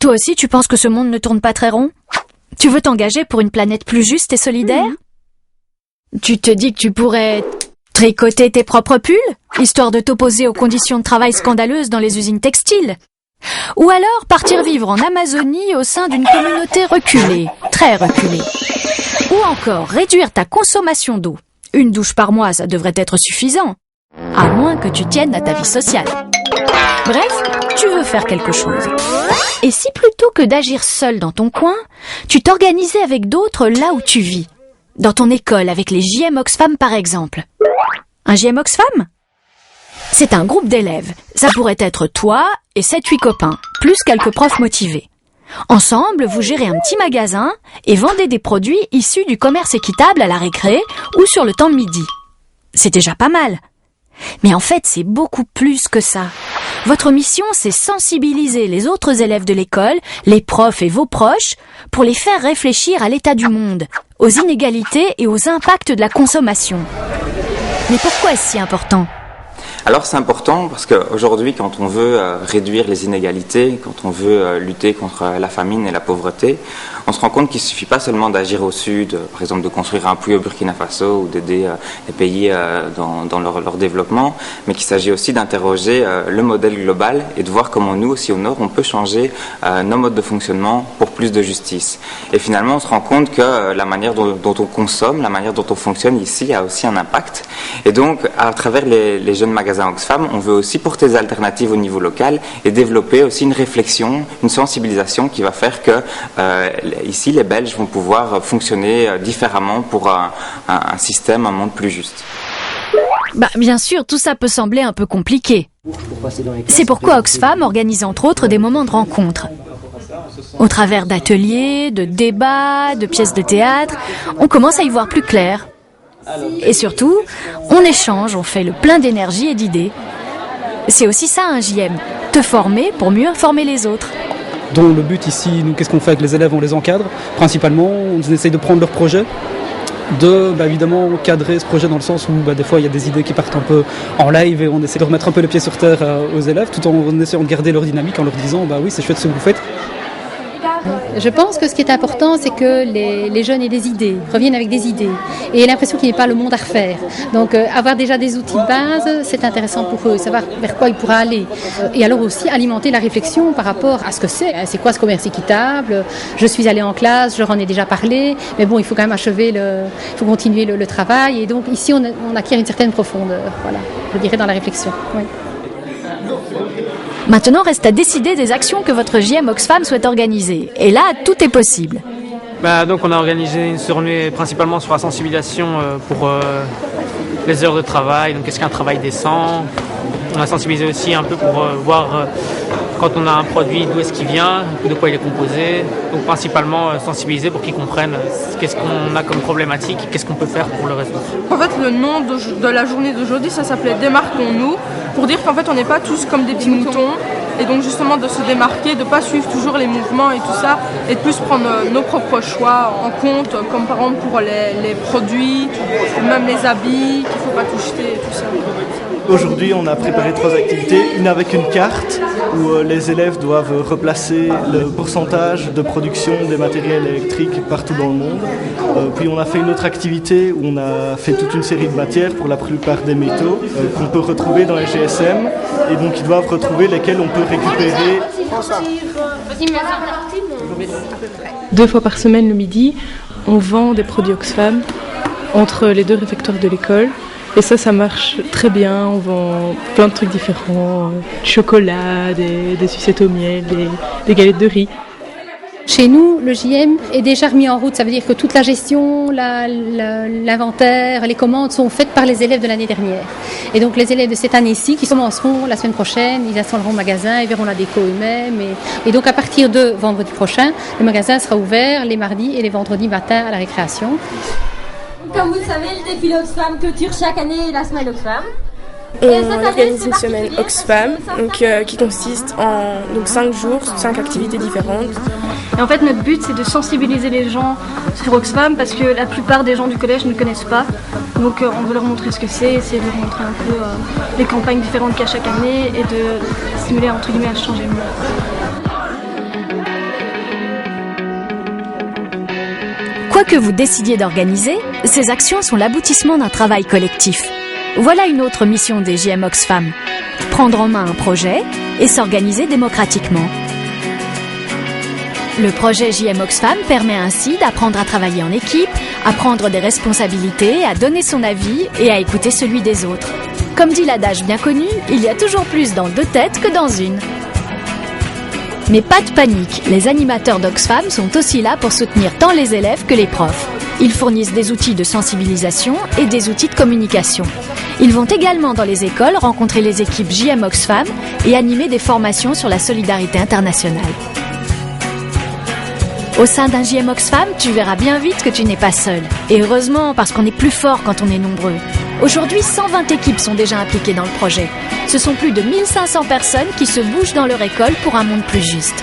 Toi aussi, tu penses que ce monde ne tourne pas très rond? Tu veux t'engager pour une planète plus juste et solidaire? Tu te dis que tu pourrais tricoter tes propres pulls, histoire de t'opposer aux conditions de travail scandaleuses dans les usines textiles? Ou alors partir vivre en Amazonie au sein d'une communauté reculée, très reculée? Ou encore réduire ta consommation d'eau? Une douche par mois, ça devrait être suffisant, à moins que tu tiennes à ta vie sociale. Bref, tu veux faire quelque chose. Et si plutôt que d'agir seul dans ton coin, tu t'organisais avec d'autres là où tu vis? Dans ton école, avec les JM Oxfam par exemple. Un JM Oxfam? C'est un groupe d'élèves. Ça pourrait être toi et 7-8 copains, plus quelques profs motivés. Ensemble, vous gérez un petit magasin et vendez des produits issus du commerce équitable à la récré ou sur le temps de midi. C'est déjà pas mal. Mais en fait, c'est beaucoup plus que ça. Votre mission, c'est sensibiliser les autres élèves de l'école, les profs et vos proches, pour les faire réfléchir à l'état du monde, aux inégalités et aux impacts de la consommation. Mais pourquoi est-ce si important ? Alors c'est important parce qu'aujourd'hui, quand on veut réduire les inégalités, quand on veut lutter contre la famine et la pauvreté, on se rend compte qu'il ne suffit pas seulement d'agir au sud, par exemple de construire un puits au Burkina Faso ou d'aider les pays dans leur développement, mais qu'il s'agit aussi d'interroger le modèle global et de voir comment nous aussi au nord on peut changer nos modes de fonctionnement pour plus de justice. Et finalement on se rend compte que la manière dont on consomme, la manière dont on fonctionne ici a aussi un impact. Et donc à travers les jeunes magasins Oxfam, on veut aussi porter des alternatives au niveau local et développer aussi une réflexion, une sensibilisation qui va faire que ici les Belges vont pouvoir fonctionner différemment pour un système, un monde plus juste. Bien sûr, tout ça peut sembler un peu compliqué. C'est pourquoi Oxfam organise entre autres des moments de rencontre. Au travers d'ateliers, de débats, de pièces de théâtre, on commence à y voir plus clair. Et surtout, on échange, on fait le plein d'énergie et d'idées. C'est aussi ça un JM, te former pour mieux former les autres. Donc le but ici, nous, qu'est-ce qu'on fait avec les élèves? On les encadre. Principalement, on essaye de prendre leurs projets, évidemment cadrer ce projet dans le sens où des fois il y a des idées qui partent un peu en live et on essaie de remettre un peu les pieds sur terre aux élèves tout en essayant de garder leur dynamique en leur disant oui c'est chouette ce que vous faites. Je pense que ce qui est important, c'est que les jeunes aient des idées, reviennent avec des idées et aient l'impression qu'il n'y a pas le monde à refaire. Donc avoir déjà des outils de base, c'est intéressant pour eux, savoir vers quoi ils pourraient aller. Et alors aussi alimenter la réflexion par rapport à ce que c'est. C'est quoi ce commerce équitable? Je suis allée en classe, je leur en ai déjà parlé, mais bon, il faut quand même achever, il faut continuer le travail. Et donc ici, on acquiert une certaine profondeur, voilà, je dirais dans la réflexion. Oui. Maintenant, reste à décider des actions que votre JM Oxfam souhaite organiser. Et là, tout est possible. Donc on a organisé une journée principalement sur la sensibilisation pour les heures de travail. Donc qu'est-ce qu'un travail décent? On a sensibilisé aussi un peu pour voir quand on a un produit d'où est-ce qu'il vient, de quoi il est composé. Donc principalement sensibiliser pour qu'ils comprennent qu'est-ce qu'on a comme problématique et qu'est-ce qu'on peut faire pour le résoudre. En fait, le nom de la journée d'aujourd'hui, ça s'appelait Démarquons-nous, pour dire qu'en fait on n'est pas tous comme des petits moutons. Et donc justement de se démarquer, de ne pas suivre toujours les mouvements et tout ça, et de plus prendre nos propres choix en compte, comme par exemple pour les produits, même les habits, qu'il ne faut pas tout jeter et tout ça. Aujourd'hui, on a préparé 3 activités, une avec une carte où les élèves doivent replacer le pourcentage de production des matériels électriques partout dans le monde. Puis on a fait une autre activité où on a fait toute une série de matières, pour la plupart des métaux, qu'on peut retrouver dans les GSM, et donc ils doivent retrouver lesquels on peut récupérer. 2 fois par semaine le midi, on vend des produits Oxfam entre les 2 réfectoires de l'école. Et ça marche très bien, on vend plein de trucs différents, du chocolat, des sucettes au miel, des galettes de riz. Chez nous, le JM est déjà remis en route, ça veut dire que toute la gestion, l'inventaire, les commandes sont faites par les élèves de l'année dernière. Et donc les élèves de cette année-ci qui commenceront la semaine prochaine, ils installeront le magasin, ils verront la déco eux-mêmes. Et donc à partir de vendredi prochain, le magasin sera ouvert les mardis et les vendredis matin à la récréation. Comme vous le savez, le défilé Oxfam clôture chaque année la semaine Oxfam. On organise une semaine Oxfam qui consiste en 5 jours, 5 activités différentes. Et en fait, notre but, c'est de sensibiliser les gens sur Oxfam parce que la plupart des gens du collège ne connaissent pas. Donc on veut leur montrer ce que c'est, essayer de leur montrer un peu les campagnes différentes qu'il y a chaque année et de stimuler entre guillemets à changer le monde. Quoi que vous décidiez d'organiser, ces actions sont l'aboutissement d'un travail collectif. Voilà une autre mission des JM Oxfam. Prendre en main un projet et s'organiser démocratiquement. Le projet JM Oxfam permet ainsi d'apprendre à travailler en équipe, à prendre des responsabilités, à donner son avis et à écouter celui des autres. Comme dit l'adage bien connu, il y a toujours plus dans 2 têtes que dans une. Mais pas de panique, les animateurs d'Oxfam sont aussi là pour soutenir tant les élèves que les profs. Ils fournissent des outils de sensibilisation et des outils de communication. Ils vont également dans les écoles rencontrer les équipes JM Oxfam et animer des formations sur la solidarité internationale. Au sein d'un JM Oxfam, tu verras bien vite que tu n'es pas seul. Et heureusement, parce qu'on est plus fort quand on est nombreux. Aujourd'hui, 120 équipes sont déjà impliquées dans le projet. Ce sont plus de 1500 personnes qui se bougent dans leur école pour un monde plus juste.